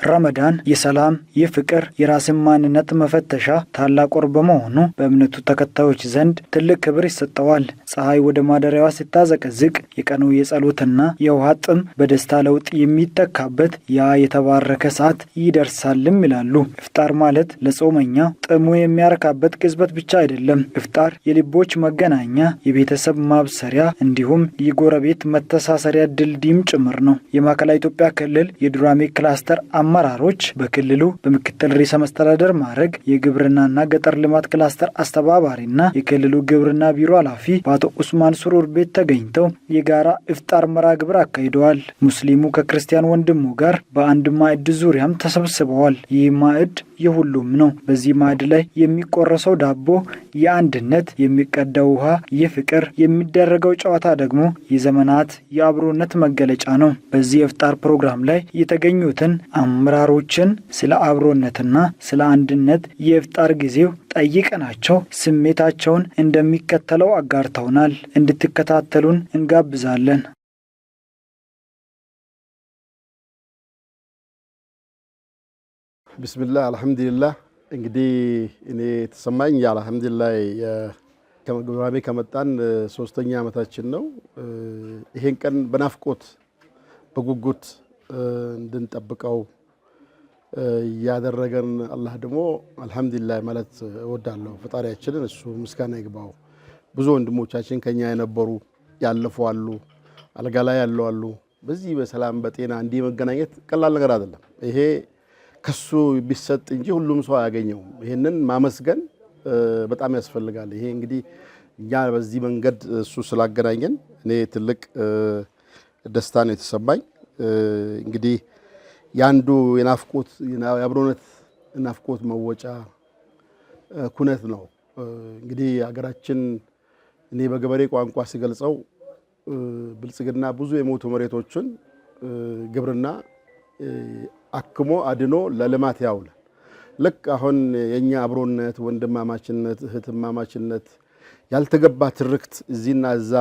ረመዳን የሰላም የፍቅር የራስን ማንነት መፈተሻ ታላቅ ወር በመሆኑ በእምነቱ ተከታዮች ዘንድ ትልቅ ክብር ይሰጠዋል። ፀሐይ ወደ ማደሪያዋ ስታዘቀዝቅ የቀኑ የጸሎትና የውሃ ጥም በደስታ ለውጥ የሚተካበት ያ የተባረከ ሰዓት ይደርሳልም ይላሉ። ኢፍጣር ማለት ለጾመኛ ጥሙ የሚያረካበት ቅጽበት ብቻ አይደለም። ኢፍጣር የልቦች መገናኛ፣ የቤተሰብ ማብሰሪያ እንዲሁም የጎረቤት መተሳሰሪያ ድልድይም ጭምር ነው። የማዕከላዊ ኢትዮጵያ ክልል የዱራሜ ክላስተር አመራሮች በክልሉ በምክትል ርዕሰ መስተዳድር ማዕረግ የግብርናና ገጠር ልማት ክላስተር አስተባባሪና የክልሉ ግብርና ቢሮ ኃላፊ በአቶ ኡስማን ሱሩር ቤት ተገኝተው የጋራ ኢፍጣር መርሃ ግብር አካሂደዋል። ሙስሊሙ ከክርስቲያን ወንድሙ ጋር በአንድ ማዕድ ዙሪያም ተሰብስበዋል። ይህ ማዕድ የሁሉም ነው። በዚህ ማዕድ ላይ የሚቆረሰው ዳቦ የአንድነት፣ የሚቀዳው ውሃ የፍቅር፣ የሚደረገው ጨዋታ ደግሞ የዘመናት የአብሮነት መገለጫ ነው። በዚህ የኢፍጣር ፕሮግራም ላይ የተገኙትን አመራሮችን ስለ አብሮነትና ስለ አንድነት የኢፍጣር ጊዜው ጠይቀናቸው ስሜታቸውን እንደሚከተለው አጋርተውናል። እንድትከታተሉን እንጋብዛለን። ቢስሚላህ አልሐምዱሊላህ። እንግዲህ እኔ ተሰማኝ አልሐምዱሊላህ ከመግባቤ ከመጣን 3ኛ ዓመታችን ነው። ይሄን ቀን በናፍቆት በጉጉት እንድንጠብቀው ያደረገን አላህ ደግሞ አልሐምዱሊላህ ማለት እወዳለሁ። ፈጣሪያችንን እሱ ምስጋና ይግባው። ብዙ ወንድሞቻችን ከኛ የነበሩ ያለፉ አሉ፣ አልጋ ላይ ያለው አሉ። በዚህ በሰላም በጤና እንዲህ መገናኘት ቀላል ነገር አይደለም። ይሄ ከሱ ቢሰጥ እንጂ ሁሉም ሰው አያገኘውም። ይሄንን ማመስገን በጣም ያስፈልጋል። ይሄ እንግዲህ እኛ በዚህ መንገድ እሱ ስላገናኘን እኔ ትልቅ ደስታ ነው የተሰማኝ። እንግዲህ ያንዱ የናፍቆት የአብሮነት ናፍቆት መወጫ ኩነት ነው። እንግዲህ ሀገራችን እኔ በገበሬ ቋንቋ ሲገልጸው ብልጽግና ብዙ የሞቱ መሬቶችን ግብርና አክሞ አድኖ ለልማት ያውላል። ልክ አሁን የኛ አብሮነት፣ ወንድማማችነት፣ እህትማማችነት ያልተገባ ትርክት እዚህና እዛ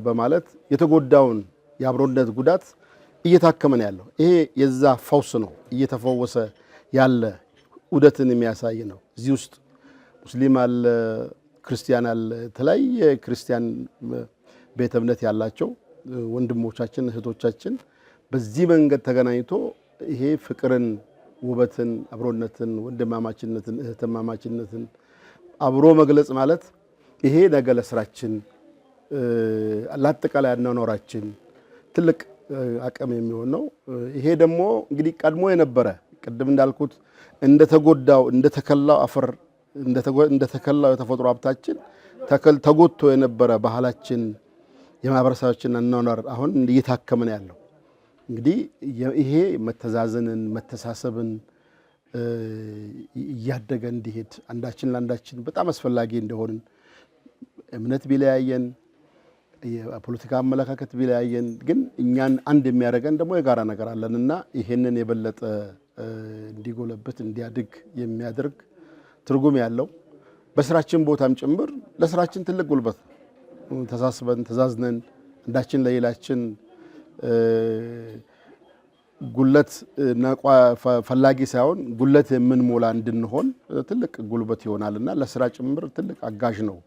በማለት የተጎዳውን የአብሮነት ጉዳት እየታከመን ያለው ይሄ የዛ ፈውስ ነው። እየተፈወሰ ያለ ዑደትን የሚያሳይ ነው። እዚህ ውስጥ ሙስሊም አለ፣ ክርስቲያን አለ፣ የተለያየ ክርስቲያን ቤተ እምነት ያላቸው ወንድሞቻችን እህቶቻችን በዚህ መንገድ ተገናኝቶ ይሄ ፍቅርን፣ ውበትን፣ አብሮነትን፣ ወንድማማችነትን፣ እህትማማችነትን አብሮ መግለጽ ማለት ይሄ ነገ ለስራችን ለአጠቃላይ አኗኗራችን ትልቅ አቅም የሚሆን ነው። ይሄ ደግሞ እንግዲህ ቀድሞ የነበረ ቅድም እንዳልኩት እንደተጎዳው እንደተከላው አፈር እንደተከላው የተፈጥሮ ሀብታችን ተጎድቶ የነበረ ባህላችን የማህበረሰባችን አኗኗር አሁን እየታከመን ያለው እንግዲህ ይሄ መተዛዘንን መተሳሰብን እያደገ እንዲሄድ አንዳችን ለአንዳችን በጣም አስፈላጊ እንደሆን እምነት ቢለያየን የፖለቲካ አመለካከት ቢለያየን ግን እኛን አንድ የሚያደርገን ደግሞ የጋራ ነገር አለንና ይሄንን የበለጠ እንዲጎለበት እንዲያድግ የሚያደርግ ትርጉም ያለው በስራችን ቦታም ጭምር ለስራችን ትልቅ ጉልበት ተሳስበን ተዛዝነን አንዳችን ለሌላችን ጉለት ፈላጊ ሳይሆን ጉለት የምንሞላ እንድንሆን ትልቅ ጉልበት ይሆናልና ለስራ ጭምር ትልቅ አጋዥ ነው።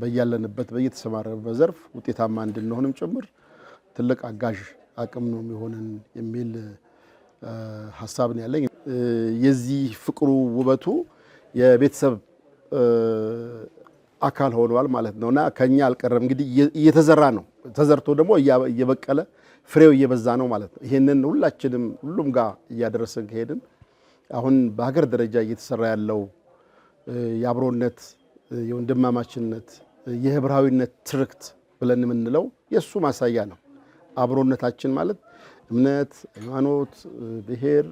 በያለንበት በየተሰማረበት ዘርፍ ውጤታማ እንድንሆንም ጭምር ትልቅ አጋዥ አቅም ነው የሚሆነን የሚል ሐሳብ ነው ያለኝ። የዚህ ፍቅሩ ውበቱ የቤተሰብ አካል ሆኗል ማለት ነውና ከኛ አልቀረም። እንግዲህ እየተዘራ ነው፣ ተዘርቶ ደግሞ እየበቀለ ፍሬው እየበዛ ነው ማለት ነው። ይሄንን ሁላችንም ሁሉም ጋር እያደረሰን ከሄድን አሁን በሀገር ደረጃ እየተሰራ ያለው የአብሮነት የወንድማማችነት የህብራዊነት ትርክት ብለን የምንለው የሱ ማሳያ ነው። አብሮነታችን ማለት እምነት፣ ሃይማኖት፣ ብሔር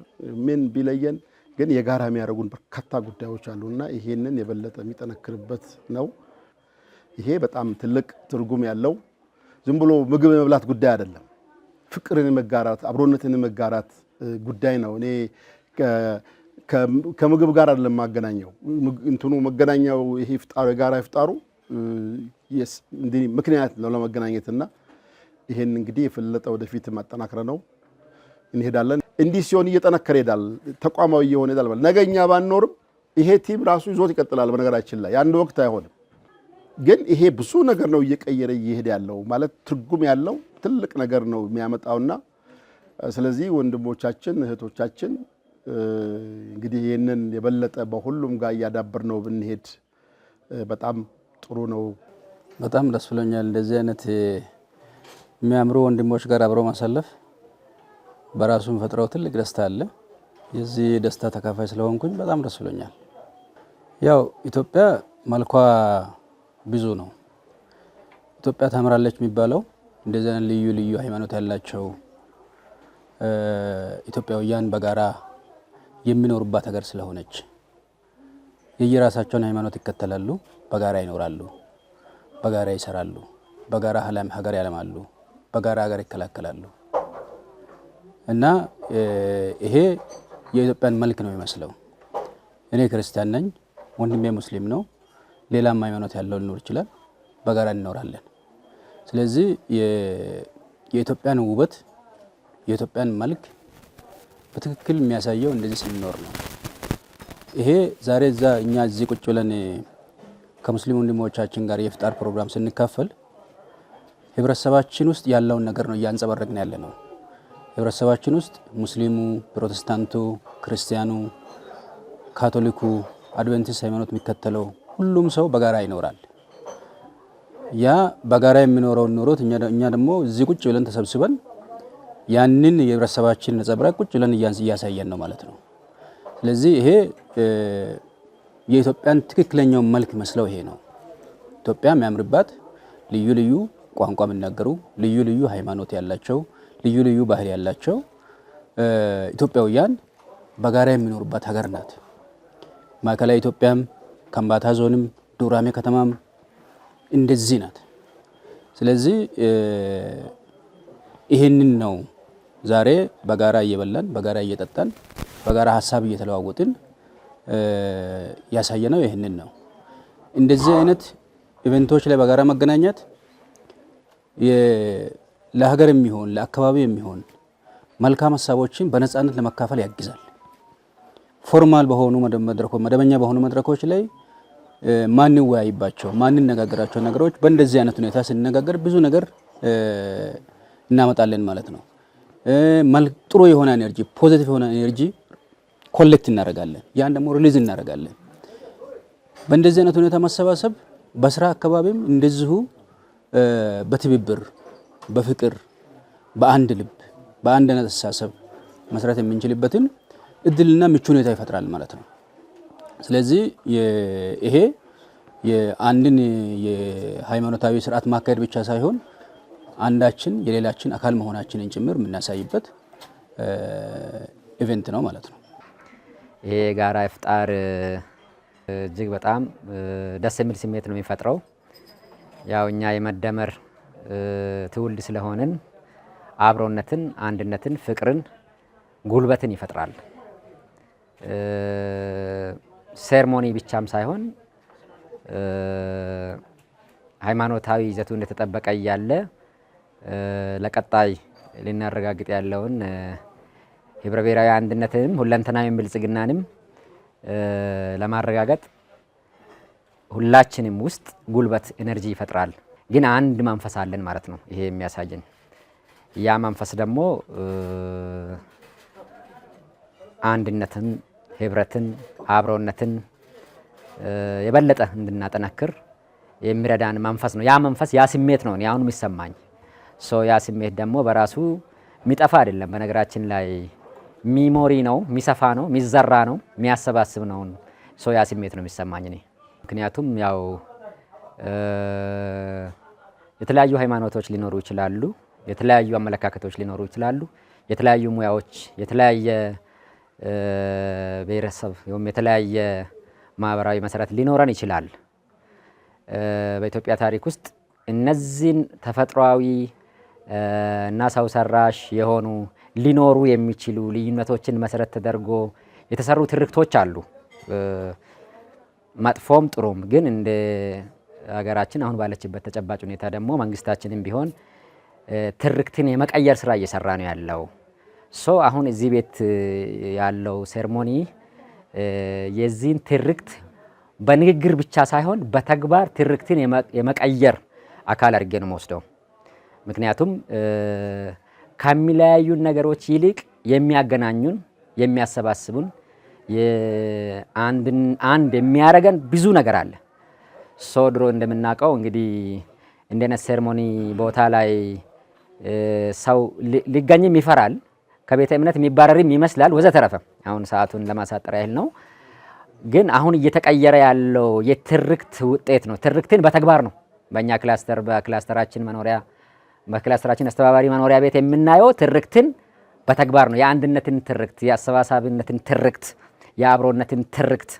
ምን ቢለየን ግን የጋራ የሚያደርጉን በርካታ ጉዳዮች አሉና ይሄንን የበለጠ የሚጠነክርበት ነው። ይሄ በጣም ትልቅ ትርጉም ያለው ዝም ብሎ ምግብ የመብላት ጉዳይ አይደለም። ፍቅርን የመጋራት አብሮነትን የመጋራት ጉዳይ ነው። እኔ ከምግብ ጋር አይደለም ማገናኘው እንትኑ መገናኛው ይሄ ፍጣሩ የጋራ ፍጣሩ ምክንያት ነው ለመገናኘትና ይሄን እንግዲህ የፈለጠ ወደፊት ማጠናከር ነው እንሄዳለን። እንዲህ ሲሆን እየጠነከረ ይሄዳል ተቋማዊ እየሆነ ይሄዳል ነገኛ ባንኖርም ይሄ ቲም ራሱ ይዞት ይቀጥላል በነገራችን ላይ አንድ ወቅት አይሆንም ግን ይሄ ብዙ ነገር ነው እየቀየረ እየሄደ ያለው ማለት ትርጉም ያለው ትልቅ ነገር ነው የሚያመጣውና ስለዚህ ወንድሞቻችን እህቶቻችን እንግዲህ ይሄንን የበለጠ በሁሉም ጋር ያዳብርነው ብንሄድ በጣም ጥሩ ነው በጣም ደስ ብሎኛል እንደዚህ አይነት የሚያምሩ ወንድሞች ጋር አብሮ ማሳለፍ በራሱም ፈጥረው ትልቅ ደስታ አለ የዚህ ደስታ ተካፋይ ስለሆንኩኝ በጣም ደስ ብሎኛል ያው ኢትዮጵያ መልኳ ብዙ ነው ኢትዮጵያ ታምራለች የሚባለው እንደዚህ አይነት ልዩ ልዩ ሃይማኖት ያላቸው ኢትዮጵያውያን በጋራ የሚኖሩባት ሀገር ስለሆነች የየራሳቸውን ሃይማኖት ይከተላሉ በጋራ ይኖራሉ በጋራ ይሰራሉ በጋራ ሀገር ያለማሉ በጋራ ሀገር ይከላከላሉ እና ይሄ የኢትዮጵያን መልክ ነው የሚመስለው እኔ ክርስቲያን ነኝ ወንድሜ ሙስሊም ነው ሌላም ሃይማኖት ያለው ሊኖር ይችላል በጋራ እንኖራለን ስለዚህ የኢትዮጵያን ውበት የኢትዮጵያን መልክ በትክክል የሚያሳየው እንደዚህ ስንኖር ነው ይሄ ዛሬ እኛ እዚህ ቁጭ ብለን ከሙስሊም ወንድሞቻችን ጋር የፍጣር ፕሮግራም ስንካፈል ህብረተሰባችን ውስጥ ያለውን ነገር ነው እያንጸባረቅን ያለ ነው ህብረተሰባችን ውስጥ ሙስሊሙ ፕሮቴስታንቱ ክርስቲያኑ ካቶሊኩ አድቬንቲስት ሃይማኖት የሚከተለው ሁሉም ሰው በጋራ ይኖራል ያ በጋራ የሚኖረው ኑሮት እኛ ደግሞ እዚህ ቁጭ ብለን ተሰብስበን ያንን የህብረተሰባችን ነጸብራቅ ቁጭ ብለን እያሳየን ነው ማለት ነው ስለዚህ ይሄ የኢትዮጵያን ትክክለኛው መልክ መስለው ይሄ ነው ኢትዮጵያ የሚያምርባት ልዩ ልዩ ቋንቋ የሚናገሩ ልዩ ልዩ ሃይማኖት ያላቸው ልዩ ልዩ ባህል ያላቸው ኢትዮጵያውያን በጋራ የሚኖሩባት ሀገር ናት ማዕከላዊ ኢትዮጵያም ከምባታ ዞንም ዱራሜ ከተማም እንደዚህ ናት ስለዚህ ይሄንን ነው ዛሬ በጋራ እየበላን በጋራ እየጠጣን በጋራ ሐሳብ እየተለዋወጥን ያሳየነው ይሄንን ነው እንደዚህ አይነት ኢቨንቶች ላይ በጋራ መገናኘት ለሀገር የሚሆን ለአካባቢ የሚሆን መልካም ሐሳቦችን በነፃነት ለመካፈል ያግዛል ፎርማል በሆኑ መደበኛ በሆኑ መድረኮች ላይ ማን ይወያይባቸው ማን ይነጋገራቸው ነገሮች በእንደዚህ አይነት ሁኔታ ስንነጋገር ብዙ ነገር እናመጣለን ማለት ነው ጥሩ የሆነ ኤነርጂ ፖዚቲቭ የሆነ ኤነርጂ ኮሌክት እናደርጋለን ያን ደግሞ ሪሊዝ እናደርጋለን በእንደዚህ አይነት ሁኔታ መሰባሰብ በስራ አካባቢም እንደዚሁ በትብብር በፍቅር በአንድ ልብ በአንድ አስተሳሰብ መስራት የምንችልበትን እድልና ምቹ ሁኔታ ይፈጥራል ማለት ነው ስለዚህ ይሄ የአንድን የሃይማኖታዊ ስርዓት ማካሄድ ብቻ ሳይሆን አንዳችን የሌላችን አካል መሆናችንን ጭምር የምናሳይበት ኢቨንት ነው ማለት ነው ይሄ ጋራ ኢፍጣር እጅግ በጣም ደስ የሚል ስሜት ነው የሚፈጥረው ያው እኛ የመደመር ትውልድ ስለሆንን አብሮነትን አንድነትን ፍቅርን ጉልበትን ይፈጥራል ሴርሞኒ ብቻም ሳይሆን ሃይማኖታዊ ይዘቱ እንደተጠበቀ ያለ ለቀጣይ ልናረጋግጥ ያለውን ህብረ ብሔራዊ አንድነትንም ሁለንተናዊ ብልጽግናንም ለማረጋገጥ ሁላችንም ውስጥ ጉልበት ኤነርጂ ይፈጥራል ግን አንድ መንፈስ አለን ማለት ነው ይሄ የሚያሳየን ያ መንፈስ ደግሞ አንድነትን ህብረትን አብሮነትን የበለጠ እንድናጠናክር የሚረዳን መንፈስ ነው ያ መንፈስ ያ ስሜት ነው ያሁን የሚሰማኝ ያ ስሜት ደግሞ በራሱ የሚጠፋ አይደለም በነገራችን ላይ ሚሞሪ ነው የሚሰፋ ነው የሚዘራ ነው የሚያሰባስብ ነው ያ ስሜት ነው የሚሰማኝ እኔ ምክንያቱም ያው የተለያዩ ሃይማኖቶች ሊኖሩ ይችላሉ የተለያዩ አመለካከቶች ሊኖሩ ይችላሉ የተለያዩ ሙያዎች የተለያየ ብሔረሰብ ወይም የተለያየ ማህበራዊ መሰረት ሊኖረን ይችላል በኢትዮጵያ ታሪክ ውስጥ እነዚህን ተፈጥሯዊ እና ሰው ሰራሽ የሆኑ ሊኖሩ የሚችሉ ልዩነቶችን መሰረት ተደርጎ የተሰሩ ትርክቶች አሉ መጥፎም ጥሩም ግን እንደ ሀገራችን አሁን ባለችበት ተጨባጭ ሁኔታ ደግሞ መንግስታችንም ቢሆን ትርክትን የመቀየር ስራ እየሰራ ነው ያለው አሁን እዚህ ቤት ያለው ሴርሞኒ የዚህን ትርክት በንግግር ብቻ ሳይሆን በተግባር ትርክትን የመቀየር አካል አድርጌ ነው የምወስደው። ምክንያቱም ከሚለያዩን ነገሮች ይልቅ የሚያገናኙን የሚያሰባስቡን አንድ የሚያረገን ብዙ ነገር አለ። ድሮ እንደምናውቀው እንግዲህ እንደነ ሴርሞኒ ቦታ ላይ ሰው ሊገኝም ይፈራል፣ ከቤተ እምነት የሚባረርም ይመስላል ወዘተረፈ። አሁን ሰዓቱን ለማሳጠር ያህል ነው። ግን አሁን እየተቀየረ ያለው የትርክት ውጤት ነው። ትርክትን በተግባር ነው በእኛ ክላስተር በክላስተራችን አስተባባሪ መኖሪያ ቤት የምናየው ትርክትን በተግባር ነው። የአንድነትን ትርክት፣ የአሰባሳቢነትን ትርክት፣ የአብሮነትን ትርክት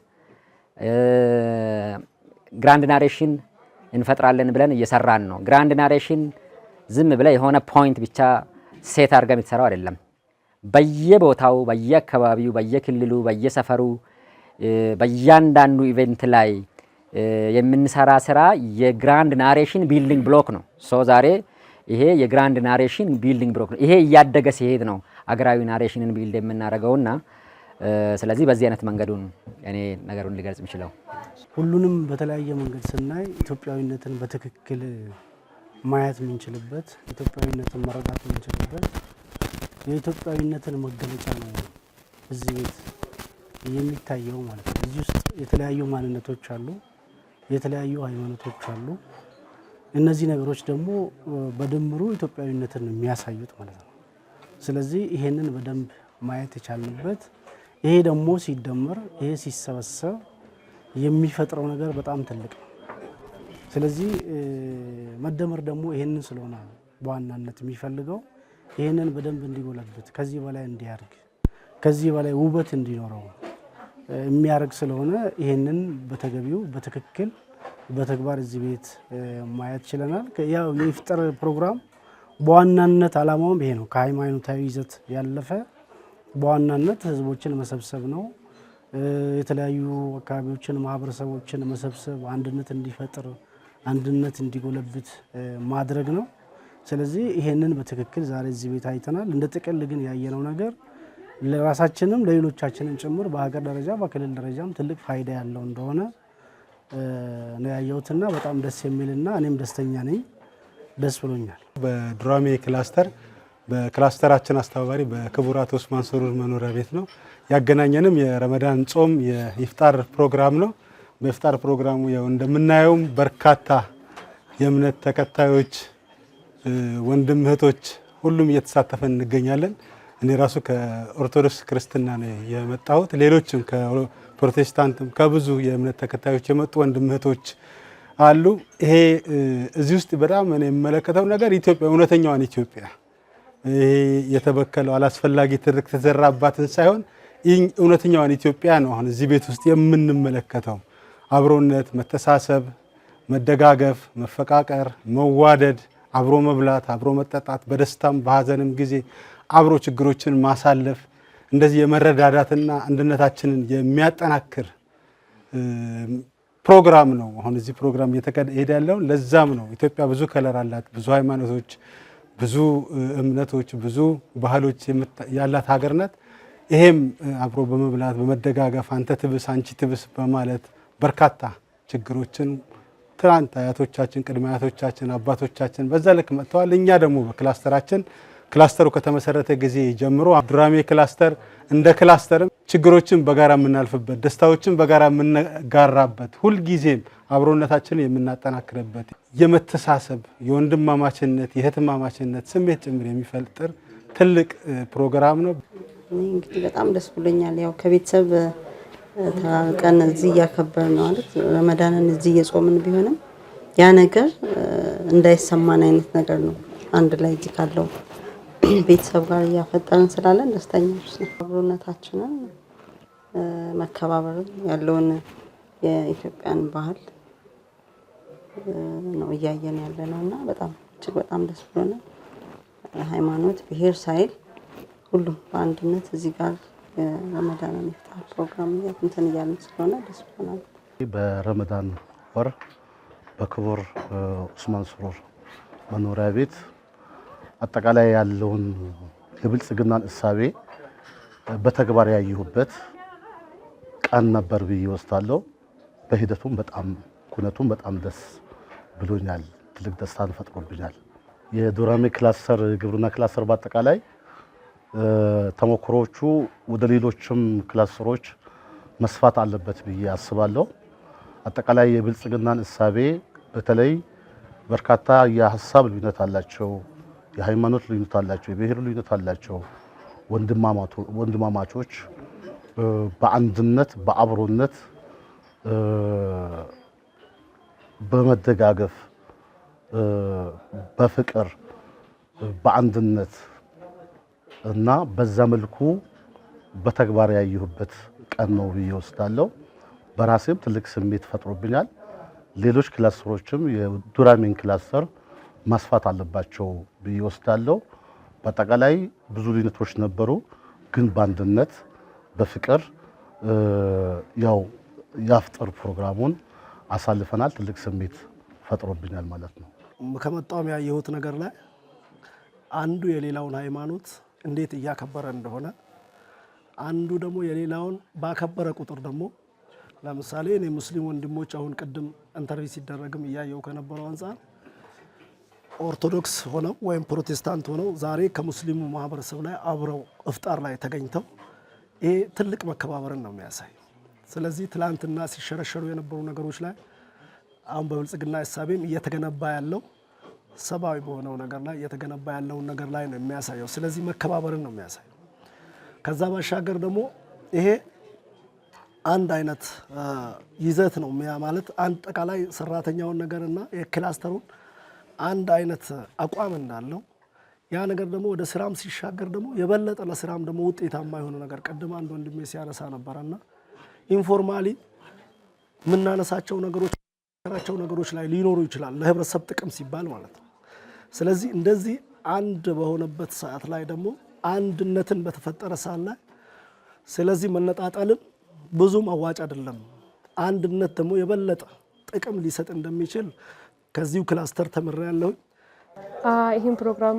ግራንድ ናሬሽን እንፈጥራለን ብለን እየሰራን ነው። ግራንድ ናሬሽን ዝም ብለ የሆነ ፖይንት ብቻ ሴት አድርገ የምትሰራው አይደለም። በየቦታው በየአካባቢው በየክልሉ በየሰፈሩ በእያንዳንዱ ኢቨንት ላይ የምንሰራ ስራ የግራንድ ናሬሽን ቢልዲንግ ብሎክ ነው። ዛሬ ይሄ የግራንድ ናሬሽን ቢልዲንግ ብሎክ ነው። ይሄ እያደገ ሲሄድ ነው አገራዊ ናሬሽንን ቢልድ የምናደርገውና ስለዚህ በዚህ አይነት መንገዱን እኔ ነገሩን ሊገልጽ የምችለው ሁሉንም በተለያየ መንገድ ስናይ ኢትዮጵያዊነትን በትክክል ማየት የምንችልበት ኢትዮጵያዊነትን መረዳት የምንችልበት የኢትዮጵያዊነትን መገለጫ ነው እዚህ ቤት የሚታየው ማለት ነው። እዚህ ውስጥ የተለያዩ ማንነቶች አሉ፣ የተለያዩ ሃይማኖቶች አሉ። እነዚህ ነገሮች ደግሞ በድምሩ ኢትዮጵያዊነትን የሚያሳዩት ማለት ነው። ስለዚህ ይሄንን በደንብ ማየት የቻልንበት ይሄ ደግሞ ሲደመር ይሄ ሲሰበሰብ የሚፈጥረው ነገር በጣም ትልቅ ነው። ስለዚህ መደመር ደግሞ ይሄንን ስለሆነ በዋናነት የሚፈልገው ይሄንን በደንብ እንዲጎለብት ከዚህ በላይ እንዲያርግ ከዚህ በላይ ውበት እንዲኖረው የሚያርግ ስለሆነ ይሄንን በተገቢው በትክክል በተግባር እዚህ ቤት ማየት ችለናል። ያው የኢፍጣር ፕሮግራም በዋናነት አላማውም ይሄ ነው። ከሃይማኖታዊ ይዘት ያለፈ በዋናነት ህዝቦችን መሰብሰብ ነው። የተለያዩ አካባቢዎችን ማህበረሰቦችን መሰብሰብ፣ አንድነት እንዲፈጥር አንድነት እንዲጎለብት ማድረግ ነው። ስለዚህ ይሄንን በትክክል ዛሬ እዚህ ቤት አይተናል። እንደ ጥቅል ግን ያየነው ነገር ለራሳችንም ለሌሎቻችንም ጭምር በሀገር ደረጃ በክልል ደረጃም ትልቅ ፋይዳ ያለው እንደሆነ ነው ያየሁትና በጣም ደስ የሚልና እኔም ደስተኛ ነኝ። ደስ ብሎኛል። በዱራሜ ክላስተር በክላስተራችን አስተባባሪ በክቡር አቶ ኡስማን ሱሩር መኖሪያ ቤት ነው ያገናኘንም። የረመዳን ጾም የኢፍጣር ፕሮግራም ነው። በኢፍጣር ፕሮግራሙ ያው እንደምናየው በርካታ የእምነት ተከታዮች ወንድም እህቶች ሁሉም እየተሳተፈን እንገኛለን። እኔ ራሱ ከኦርቶዶክስ ክርስትና ነው የመጣሁት። ሌሎችም ከፕሮቴስታንትም ከብዙ የእምነት ተከታዮች የመጡ ወንድም እህቶች አሉ። ይሄ እዚህ ውስጥ በጣም እኔ የምመለከተው ነገር ኢትዮጵያ እውነተኛዋን ኢትዮጵያ ይሄ የተበከለው አላስፈላጊ ትርክ ተዘራባትን ሳይሆን እውነተኛዋን ኢትዮጵያ ነው አሁን እዚህ ቤት ውስጥ የምንመለከተው። አብሮነት፣ መተሳሰብ፣ መደጋገፍ፣ መፈቃቀር፣ መዋደድ፣ አብሮ መብላት፣ አብሮ መጠጣት፣ በደስታም በሀዘንም ጊዜ አብሮ ችግሮችን ማሳለፍ፣ እንደዚህ የመረዳዳትና አንድነታችንን የሚያጠናክር ፕሮግራም ነው አሁን እዚህ ፕሮግራም እየተካሄደ ያለው። ለዛም ነው ኢትዮጵያ ብዙ ከለር አላት፣ ብዙ ሃይማኖቶች፣ ብዙ እምነቶች፣ ብዙ ባህሎች ያላት ሀገር ናት። ይሄም አብሮ በመብላት በመደጋገፍ አንተ ትብስ አንቺ ትብስ በማለት በርካታ ችግሮችን ትናንት አያቶቻችን ቅድመ አያቶቻችን አባቶቻችን በዛ ልክ መጥተዋል። እኛ ደግሞ በክላስተራችን ክላስተሩ ከተመሰረተ ጊዜ ጀምሮ ዱራሜ ክላስተር እንደ ክላስተርም ችግሮችን በጋራ የምናልፍበት ደስታዎችን በጋራ የምንጋራበት ሁልጊዜም አብሮነታችንን የምናጠናክርበት የመተሳሰብ የወንድማማችነት የእህትማማችነት ስሜት ጭምር የሚፈጥር ትልቅ ፕሮግራም ነው። እንግዲህ በጣም ደስ ብሎኛል። ያው ከቤተሰብ ቀን እዚህ እያከበር ነው ማለት ረመዳንን እዚህ እየጾምን ቢሆንም ያ ነገር እንዳይሰማን አይነት ነገር ነው። አንድ ላይ እዚህ ካለው ቤተሰብ ጋር እያፈጠርን ስላለን ደስተኞች ነን። አብሮነታችንን መከባበርን ያለውን የኢትዮጵያን ባህል ነው እያየን ያለ ነውና በጣም እጅግ በጣም ደስ ብሎናል። ሃይማኖት ብሔር ሳይል ሁሉም በአንድነት እዚህ ጋር ረመዳንን ኢፍጣር ፕሮግራም እንትን እያልን ስለሆነ ደስ ብሎናል። በረመዳን ወር በክቡር ኡስማን ሱሩር መኖሪያ ቤት አጠቃላይ ያለውን የብልጽግናን እሳቤ በተግባር ያየሁበት ቀን ነበር ብዬ ወስዳለሁ። በሂደቱም በጣም ኩነቱም በጣም ደስ ብሎኛል። ትልቅ ደስታን ፈጥሮብኛል። የዱራሜ ክላስተር ግብርና ክላስተር በአጠቃላይ ተሞክሮቹ ወደ ሌሎችም ክላስተሮች መስፋት አለበት ብዬ አስባለሁ። አጠቃላይ የብልጽግናን እሳቤ በተለይ በርካታ የሀሳብ ልዩነት አላቸው፣ የሃይማኖት ልዩነት አላቸው፣ የብሔር ልዩነት አላቸው ወንድማማቾች በአንድነት በአብሮነት በመደጋገፍ በፍቅር በአንድነት እና በዛ መልኩ በተግባር ያየሁበት ቀን ነው ብዬ ወስዳለሁ። በራሴም ትልቅ ስሜት ፈጥሮብኛል። ሌሎች ክላስተሮችም የዱራሜን ክላስተር ማስፋት አለባቸው ብዬ ወስዳለሁ። በአጠቃላይ ብዙ ልዩነቶች ነበሩ፣ ግን በአንድነት በፍቅር ያው የኢፍጣር ፕሮግራሙን አሳልፈናል። ትልቅ ስሜት ፈጥሮብኛል ማለት ነው። ከመጣውም ያየሁት ነገር ላይ አንዱ የሌላውን ሃይማኖት እንዴት እያከበረ እንደሆነ አንዱ ደግሞ የሌላውን ባከበረ ቁጥር ደግሞ ለምሳሌ እኔ ሙስሊም ወንድሞች አሁን ቅድም ኢንተርቪው ሲደረግም እያየው ከነበረው አንፃር ኦርቶዶክስ ሆነው ወይም ፕሮቴስታንት ሆነው ዛሬ ከሙስሊሙ ማህበረሰብ ላይ አብረው ኢፍጣር ላይ ተገኝተው ይሄ ትልቅ መከባበርን ነው የሚያሳይ። ስለዚህ ትላንትና ሲሸረሸሩ የነበሩ ነገሮች ላይ አሁን በብልጽግና ሐሳቤም እየተገነባ ያለው ሰባዊ በሆነው ነገር ላይ እየተገነባ ያለውን ነገር ላይ ነው የሚያሳየው። ስለዚህ መከባበርን ነው የሚያሳየው። ከዛ ባሻገር ደግሞ ይሄ አንድ አይነት ይዘት ነው ማለት አጠቃላይ ሰራተኛውን ነገርና የክላስተሩን አንድ አይነት አቋም እንዳለው ያ ነገር ደግሞ ወደ ስራም ሲሻገር ደግሞ የበለጠ ለስራም ደግሞ ውጤታማ የሆነ ነገር ቀድም አንድ ወንድሜ ሲያነሳ ነበርና ኢንፎርማሊ የምናነሳቸው ነገሮች ላይ ሊኖሩ ይችላል ለህብረተሰብ ጥቅም ሲባል ማለት ነው። ስለዚህ እንደዚህ አንድ በሆነበት ሰዓት ላይ ደግሞ አንድነትን በተፈጠረ ሰዓት ላይ ስለዚህ መነጣጣልን ብዙም አዋጭ አይደለም። አንድነት ደግሞ የበለጠ ጥቅም ሊሰጥ እንደሚችል ከዚሁ ክላስተር ተምሬያለሁ። ይህን ፕሮግራም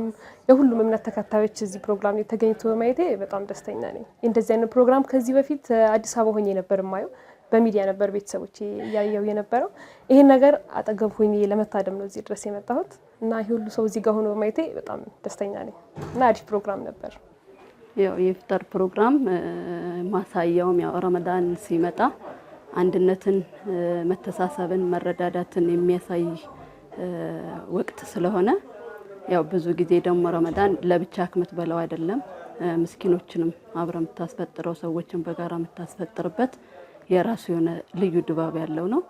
የሁሉም እምነት ተከታዮች እዚህ ፕሮግራም ላይ ተገኝቶ በማየቴ በጣም ደስተኛ ነኝ። እንደዚህ አይነት ፕሮግራም ከዚህ በፊት አዲስ አበባ ሆኜ ነበር የማየው፣ በሚዲያ ነበር ቤተሰቦቼ እያየው የነበረው። ይሄን ነገር አጠገብ ሆኜ ለመታደም ነው እዚህ ድረስ የመጣሁት እና ይሄ ሁሉ ሰው እዚህ ጋር ሆኖ በማየቴ በጣም ደስተኛ ነኝ እና አሪፍ ፕሮግራም ነበር። ያው የኢፍጣር ፕሮግራም ማሳያውም ያው ረመዳን ሲመጣ አንድነትን፣ መተሳሰብን፣ መረዳዳትን የሚያሳይ ወቅት ስለሆነ ያው ብዙ ጊዜ ደግሞ ረመዳን ለብቻ ክመት በለው አይደለም፣ ምስኪኖችንም አብረ የምታስፈጥረው ሰዎችን በጋራ የምታስፈጥርበት የራሱ የሆነ ልዩ ድባብ ያለው ነው።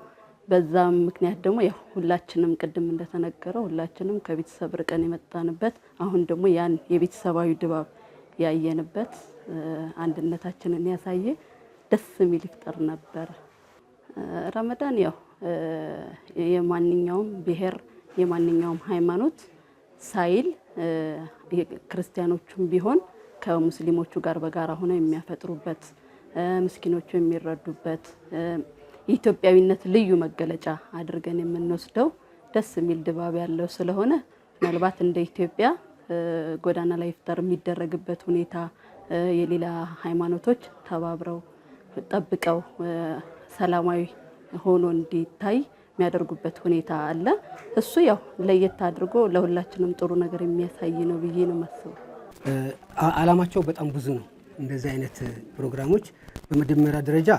በዛም ምክንያት ደግሞ ያው ሁላችንም ቅድም እንደተነገረው ሁላችንም ከቤተሰብ ርቀን የመጣንበት አሁን ደግሞ ያን የቤተሰባዊ ድባብ ያየንበት አንድነታችንን ያሳየ ደስ የሚል ኢፍጣር ነበር። ረመዳን ያው የማንኛውም ብሔር የማንኛውም ሃይማኖት ሳይል ክርስቲያኖቹም ቢሆን ከሙስሊሞቹ ጋር በጋራ ሆነው የሚያፈጥሩበት ምስኪኖቹ የሚረዱበት የኢትዮጵያዊነት ልዩ መገለጫ አድርገን የምንወስደው ደስ የሚል ድባብ ያለው ስለሆነ ምናልባት እንደ ኢትዮጵያ ጎዳና ላይ ኢፍጣር የሚደረግበት ሁኔታ የሌላ ሃይማኖቶች ተባብረው ጠብቀው ሰላማዊ ሆኖ እንዲታይ የሚያደርጉበት ሁኔታ አለ። እሱ ያው ለየት አድርጎ ለሁላችንም ጥሩ ነገር የሚያሳይ ነው ብዬ ነው የማስበው። አላማቸው በጣም ብዙ ነው እንደዚህ አይነት ፕሮግራሞች። በመጀመሪያ ደረጃ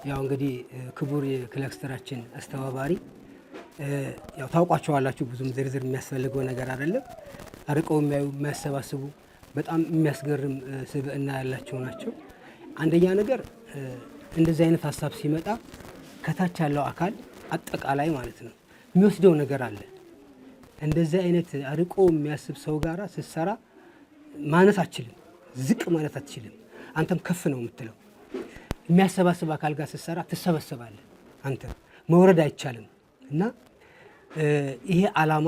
ያው እንግዲህ ክቡር የክላስተራችን አስተባባሪ ያው ታውቋቸዋላችሁ፣ ብዙም ዝርዝር የሚያስፈልገው ነገር አይደለም። አርቀው የሚያዩ የሚያሰባስቡ በጣም የሚያስገርም ስብዕና ያላቸው ናቸው። አንደኛ ነገር እንደዚህ አይነት ሀሳብ ሲመጣ ከታች ያለው አካል አጠቃላይ ማለት ነው የሚወስደው ነገር አለ። እንደዚህ አይነት አርቆ የሚያስብ ሰው ጋራ ስትሰራ ማነስ አትችልም፣ ዝቅ ማለት አትችልም። አንተም ከፍ ነው የምትለው። የሚያሰባስብ አካል ጋር ስትሰራ ትሰበሰባለህ። አንተ መውረድ አይቻልም እና ይሄ ዓላማ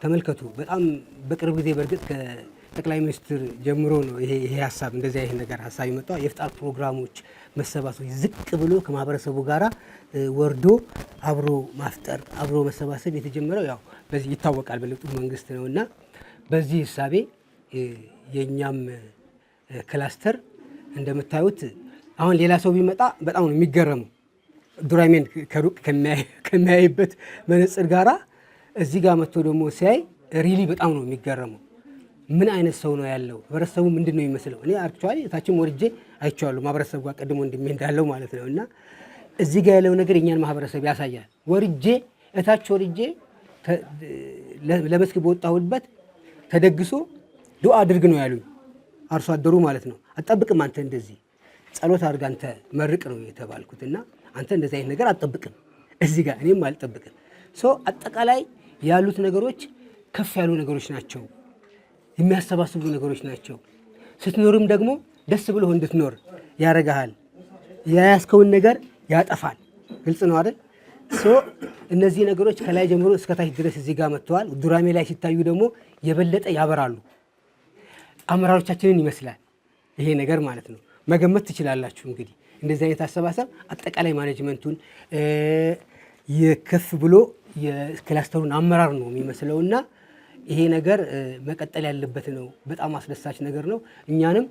ተመልከቱ። በጣም በቅርብ ጊዜ በእርግጥ ከጠቅላይ ሚኒስትር ጀምሮ ነው ይሄ ሀሳብ እንደዚህ አይነት ነገር ሀሳብ የመጣው። የኢፍጣር ፕሮግራሞች መሰባሰቦች ዝቅ ብሎ ከማህበረሰቡ ጋራ ወርዶ አብሮ ማፍጠር አብሮ መሰባሰብ የተጀመረው ያው በዚህ ይታወቃል በለውጡ መንግስት ነውና በዚህ ሀሳቤ የኛም ክላስተር እንደምታዩት አሁን ሌላ ሰው ቢመጣ በጣም ነው የሚገረመው። ዱራሜን ከሩቅ ከሚያይበት መነጽር ጋራ እዚህ ጋር መጥቶ ደግሞ ሲያይ ሪሊ በጣም ነው የሚገረመው። ምን አይነት ሰው ነው ያለው? ማህበረሰቡ ምንድን ነው የሚመስለው? እኔ አክቹአሊ እታችም ወርጄ አይቼዋለሁ ማህበረሰቡ ጋር ቀድሞ እንዳለው ማለት ነው። እና እዚህ ጋር ያለው ነገር የኛን ማህበረሰብ ያሳያል። ወርጄ እታች ወርጄ ለመስክ በወጣሁበት ተደግሶ ዱዓ አድርግ ነው ያሉኝ አርሶ አደሩ ማለት ነው። አትጠብቅም አንተ እንደዚህ ጸሎት አድርግ አንተ መርቅ ነው የተባልኩት። እና አንተ እንደዚህ አይነት ነገር አትጠብቅም እዚህ ጋር እኔም አልጠብቅም። አጠቃላይ ያሉት ነገሮች ከፍ ያሉ ነገሮች ናቸው፣ የሚያሰባስቡ ነገሮች ናቸው። ስትኖርም ደግሞ ደስ ብሎ እንድትኖር ያረጋሃል። የያዝከውን ነገር ያጠፋል። ግልጽ ነው አይደል? እነዚህ ነገሮች ከላይ ጀምሮ እስከ ታች ድረስ እዚህ ጋር መጥተዋል። ዱራሜ ላይ ሲታዩ ደግሞ የበለጠ ያበራሉ። አመራሮቻችንን ይመስላል ይሄ ነገር ማለት ነው። መገመት ትችላላችሁ እንግዲህ እንደዚህ አይነት አሰባሰብ አጠቃላይ ማኔጅመንቱን የከፍ ብሎ የክላስተሩን አመራር ነው የሚመስለውና ይሄ ነገር መቀጠል ያለበት ነው። በጣም አስደሳች ነገር ነው። እኛንም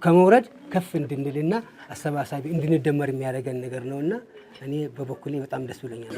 ከመውረድ ከፍ እንድንልና አሰባሳቢ እንድንደመር የሚያደርገን ነገር ነውና እኔ በበኩሌ በጣም ደስ ብሎኛል።